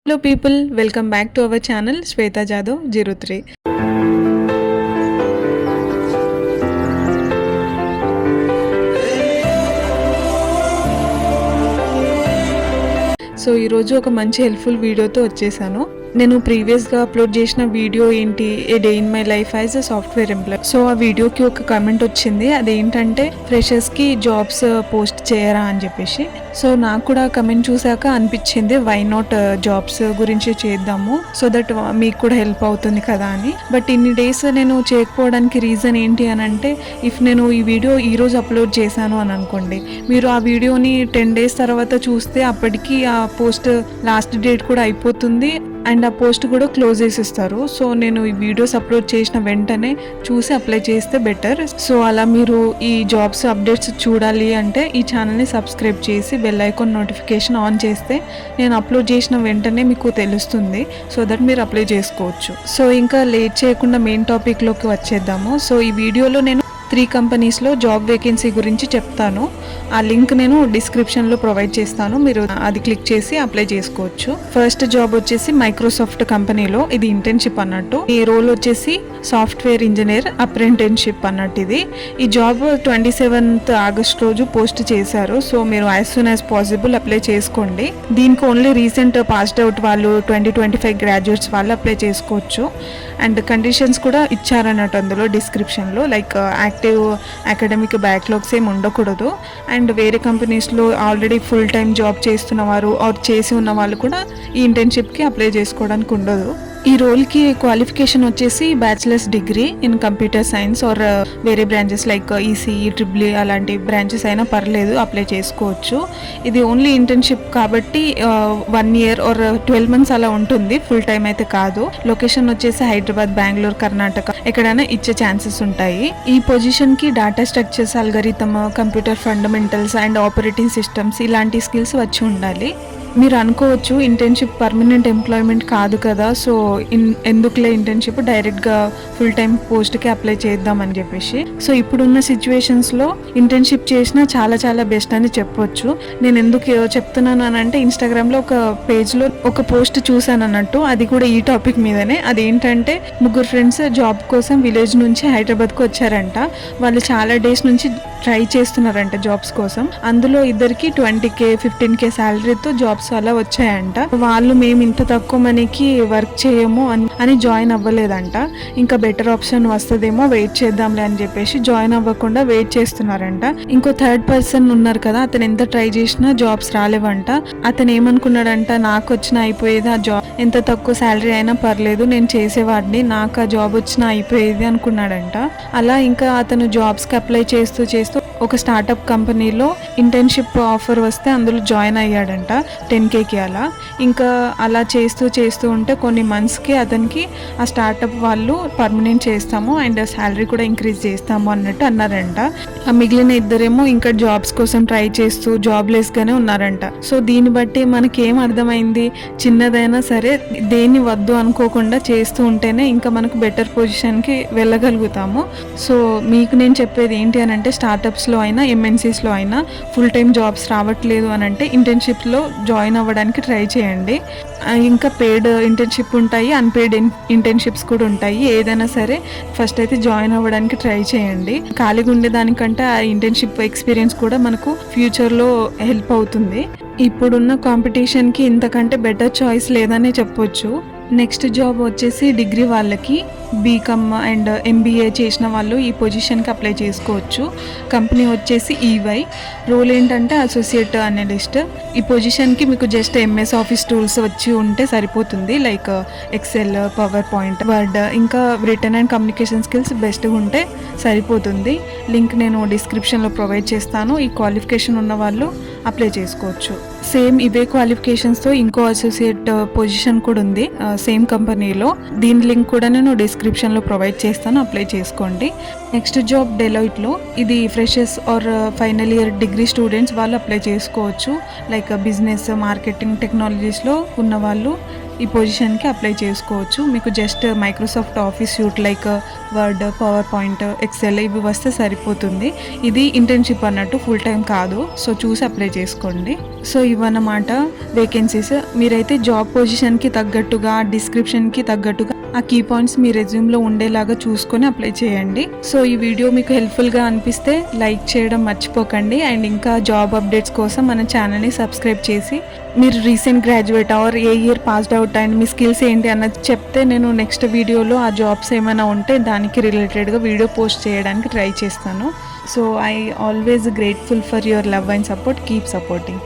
Hello people, welcome back to our channel Shweta Jadhav 03. So ఈరోజు ఒక మంచి helpful వీడియోతో వచ్చేసాను. నేను ప్రీవియస్గా అప్లోడ్ చేసిన వీడియో ఏంటి, a day in my life as a software employee. So ఆ వీడియోకి ఒక కమెంట్ వచ్చింది, అదేంటంటే ఫ్రెషర్స్కి జాబ్స్ పోస్ట్ చేయరా అని చెప్పేసి. సో నాకు కూడా కమెంట్ చూసాక అనిపించింది వై నాట్ జాబ్స్ గురించి చేద్దాము, సో దట్ మీకు కూడా హెల్ప్ అవుతుంది కదా అని. బట్ ఇన్ని డేస్ నేను చేయకపోవడానికి రీజన్ ఏంటి అని అంటే, ఇఫ్ నేను ఈ వీడియో ఈరోజు అప్లోడ్ చేశాను అని అనుకోండి, మీరు ఆ వీడియోని 10 days తర్వాత చూస్తే అప్పటికి ఆ పోస్ట్ లాస్ట్ డేట్ కూడా అయిపోతుంది అండ్ ఆ పోస్ట్ కూడా క్లోజ్ చేసేస్తారు. సో నేను ఈ వీడియోస్ అప్లోడ్ చేసిన వెంటనే చూసి అప్లై చేస్తే బెటర్. సో అలా మీరు ఈ జాబ్స్ అప్డేట్స్ చూడాలి అంటే ఈ ఛానల్ని సబ్స్క్రైబ్ చేసి బెల్ ఐకాన్ నోటిఫికేషన్ ఆన్ చేస్తే నేను అప్లోడ్ చేసిన వెంటనే మీకు తెలుస్తుంది, సో దట్ మీరు అప్లై చేసుకోవచ్చు. సో ఇంకా లేట్ చేయకుండా మెయిన్ టాపిక్లోకి వచ్చేద్దాము. సో ఈ వీడియోలో నేను 3 కంపెనీస్లో జాబ్ వేకెన్సీ గురించి చెప్తాను. ఆ లింక్ నేను డిస్క్రిప్షన్లో ప్రొవైడ్ చేస్తాను, మీరు అది క్లిక్ చేసి అప్లై చేసుకోవచ్చు. ఫస్ట్ జాబ్ వచ్చేసి మైక్రోసాఫ్ట్ కంపెనీలో, ఇది ఇంటర్న్షిప్ అన్నట్టు. ఈ రోల్ వచ్చేసి సాఫ్ట్వేర్ ఇంజనీర్ అప్రెంటిస్షిప్ అన్నట్టు. ఈ జాబ్ 27th August రోజు పోస్ట్ చేశారు. సో మీరు as soon as possible apply చేసుకోండి. దీనికి ఓన్లీ రీసెంట్ పాస్డ్ అవుట్ వాళ్ళు 2025 గ్రాడ్యుయేట్స్ వాళ్ళు అప్లై చేసుకోవచ్చు. అండ్ కండిషన్స్ కూడా ఇచ్చారన్నట్టు అందులో డిస్క్రిప్షన్లో, లైక్ యాక్టివ్ అకాడమిక్ బ్యాక్లాగ్స్ ఏమి ఉండకూడదు. అండ్ వేరే కంపెనీస్లో ఆల్రెడీ ఫుల్ టైం జాబ్ చేస్తున్నవారు ఆర్ చేసి ఉన్న వాళ్ళు కూడా ఈ ఇంటర్న్షిప్కి అప్లై చేసుకోవడానికి ఉండదు. ఈ రోల్కి క్వాలిఫికేషన్ వచ్చేసి bachelors degree in computer science or వేరే బ్రాంచెస్ లైక్ ఈసీఈ, ట్రిపుల్ అలాంటి బ్రాంచెస్ అయినా పర్లేదు, అప్లై చేసుకోవచ్చు. ఇది ఓన్లీ ఇంటర్న్షిప్ కాబట్టి 1 year ఆర్ 12 months అలా ఉంటుంది, ఫుల్ టైం అయితే కాదు. లొకేషన్ వచ్చేసి హైదరాబాద్, బెంగళూరు, కర్ణాటక ఎక్కడైనా ఇచ్చే ఛాన్సెస్ ఉంటాయి. ఈ పొజిషన్కి data structures, algorithm, computer fundamentals and operating systems ఇలాంటి స్కిల్స్ వచ్చి ఉండాలి. మీరు అనుకోవచ్చు ఇంటర్న్షిప్ పర్మనెంట్ ఎంప్లాయ్మెంట్ కాదు కదా, సో ఎందుకులే ఇంటర్న్షిప్, డైరెక్ట్గా ఫుల్ టైం పోస్ట్కి అప్లై చేద్దామని చెప్పేసి. సో ఇప్పుడున్న సిచ్యువేషన్స్లో ఇంటర్న్షిప్ చేసినా చాలా చాలా బెస్ట్ అని చెప్పొచ్చు. నేను ఎందుకు చెప్తున్నాను అని అంటే, ఇన్స్టాగ్రామ్లో ఒక పేజ్లో ఒక పోస్ట్ చూసాను అన్నట్టు, అది కూడా ఈ టాపిక్ మీదనే. అదేంటంటే 3 ఫ్రెండ్స్ జాబ్ కోసం విలేజ్ నుంచి హైదరాబాద్కు వచ్చారంట. వాళ్ళు చాలా డేస్ నుంచి ట్రై చేస్తున్నారంట జాబ్స్ కోసం. అందులో ఇద్దరికి 20K 15K శాలరీతో జాబ్స్ అలా వచ్చాయంట. వాళ్ళు మేము ఇంత తక్కువ మనీకి వర్క్ చేయము అని జాయిన్ అవ్వలేదంట. ఇంకా బెటర్ ఆప్షన్ వస్తుందేమో వెయిట్ చేద్దాంలే అని చెప్పేసి జాయిన్ అవ్వకుండా వెయిట్ చేస్తున్నారంట. ఇంకో 3rd person ఉన్నారు కదా, అతను ఎంత ట్రై చేసినా జాబ్స్ రాలేవంట. అతను ఏమనుకున్నాడంట, నాకు వచ్చినా అయిపోయేది ఆ జాబ్, ఎంత తక్కువ శాలరీ అయినా పర్లేదు నేను చేసేవాడిని, నాకు ఆ జాబ్ వచ్చినా అయిపోయేది అనుకున్నాడంట. అలా ఇంకా అతను జాబ్స్కి అప్లై చేస్తూ ఒక స్టార్టప్ కంపెనీలో ఇంటర్న్షిప్ ఆఫర్ వస్తే అందులో జాయిన్ అయ్యాడంట 10Kకి అలా. ఇంకా అలా చేస్తూ ఉంటే కొన్ని మంత్స్కి అతనికి ఆ స్టార్టప్ వాళ్ళు పర్మనెంట్ చేస్తాము అండ్ శాలరీ కూడా ఇంక్రీజ్ చేస్తాము అన్నట్టు అన్నారంట. ఆ మిగిలిన ఇద్దరేమో ఇంకా జాబ్స్ కోసం ట్రై చేస్తూ జాబ్లెస్గానే ఉన్నారంట. సో దీన్ని బట్టి మనకి ఏం అర్థమైంది, చిన్నదైనా సరే దేన్ని వద్దు అనుకోకుండా చేస్తూ ఉంటేనే ఇంకా మనకు బెటర్ పొజిషన్కి వెళ్ళగలుగుతాము. సో మీకు నేను చెప్పేది ఏంటి అని అంటే, స్టార్టప్స్లో అయినా ఎంఎన్సీస్లో అయినా ఫుల్ టైం జాబ్స్ రావట్లేదు అని అంటే ఇంటర్న్షిప్లో జాయిన్ అవ్వడానికి ట్రై చేయండి. ఇంకా పెయిడ్ ఇంటర్న్షిప్ ఉంటాయి, అన్పెయిడ్ ఇంటర్న్షిప్స్ కూడా ఉంటాయి. ఏదైనా సరే ఫస్ట్ అయితే జాయిన్ అవ్వడానికి ట్రై చేయండి. ఖాళీగా ఉండేదానికంటే ఆ ఇంటర్న్షిప్ ఎక్స్పీరియన్స్ కూడా మనకు ఫ్యూచర్లో హెల్ప్ అవుతుంది. ఇప్పుడున్న కాంపిటీషన్కి ఇంతకంటే బెటర్ చాయిస్ లేదనే చెప్పొచ్చు. నెక్స్ట్ జాబ్ వచ్చేసి డిగ్రీ వాళ్ళకి, బీకామ్ అండ్ ఎంబీఏ చేసిన వాళ్ళు ఈ పొజిషన్కి అప్లై చేసుకోవచ్చు. కంపెనీ వచ్చేసి ఈవై. రోల్ ఏంటంటే అసోసియేట్ అనలిస్ట్. ఈ పొజిషన్కి మీకు జస్ట్ ఎంఎస్ ఆఫీస్ టూల్స్ వచ్చి ఉంటే సరిపోతుంది, like Excel, PowerPoint, Word, ఇంకా రిటర్న్ అండ్ కమ్యూనికేషన్ స్కిల్స్ బెస్ట్గా ఉంటే సరిపోతుంది. లింక్ నేను డిస్క్రిప్షన్లో ప్రొవైడ్ చేస్తాను. ఈ క్వాలిఫికేషన్ ఉన్న వాళ్ళు అప్లై చేసుకోవచ్చు. సేమ్ ఇవే క్వాలిఫికేషన్స్తో ఇంకో అసోసియేట్ పొజిషన్ కూడా ఉంది సేమ్ కంపెనీలో. దీని లింక్ కూడా నేను డిస్క్రిప్షన్లో ప్రొవైడ్ చేస్తాను, అప్లై చేసుకోండి. నెక్స్ట్ జాబ్ డెలాయిట్లో. ఇది freshers or final year degree students వాళ్ళు అప్లై చేసుకోవచ్చు. లైక్ బిజినెస్, మార్కెటింగ్, టెక్నాలజీస్లో ఉన్న వాళ్ళు ఈ పొజిషన్కి అప్లై చేసుకోవచ్చు. మీకు just Microsoft Office suite like Word, PowerPoint, Excel ఇవి వస్తే సరిపోతుంది. ఇది ఇంటర్న్షిప్ అన్నట్టు, ఫుల్ టైం కాదు. సో చూసి అప్లై చేసుకోండి. సో ఇవన్నమాట వేకెన్సీస్. మీరైతే జాబ్ పొజిషన్కి తగ్గట్టుగా, డిస్క్రిప్షన్కి తగ్గట్టుగా ఆ కీ పాయింట్స్ మీ రెజ్యూమ్లో ఉండేలాగా చూసుకొని అప్లై చేయండి. సో ఈ వీడియో మీకు హెల్ప్ఫుల్గా అనిపిస్తే లైక్ చేయడం మర్చిపోకండి. అండ్ ఇంకా జాబ్ అప్డేట్స్ కోసం మన ఛానల్ని సబ్స్క్రైబ్ చేసి, మీరు recent graduate or A year passed out and me skills ఏంటి అన్నది చెప్తే నేను నెక్స్ట్ వీడియోలో ఆ జాబ్స్ ఏమైనా ఉంటే దానికి రిలేటెడ్గా వీడియో పోస్ట్ చేయడానికి ట్రై చేస్తాను. So I always grateful for your love and support. Keep supporting.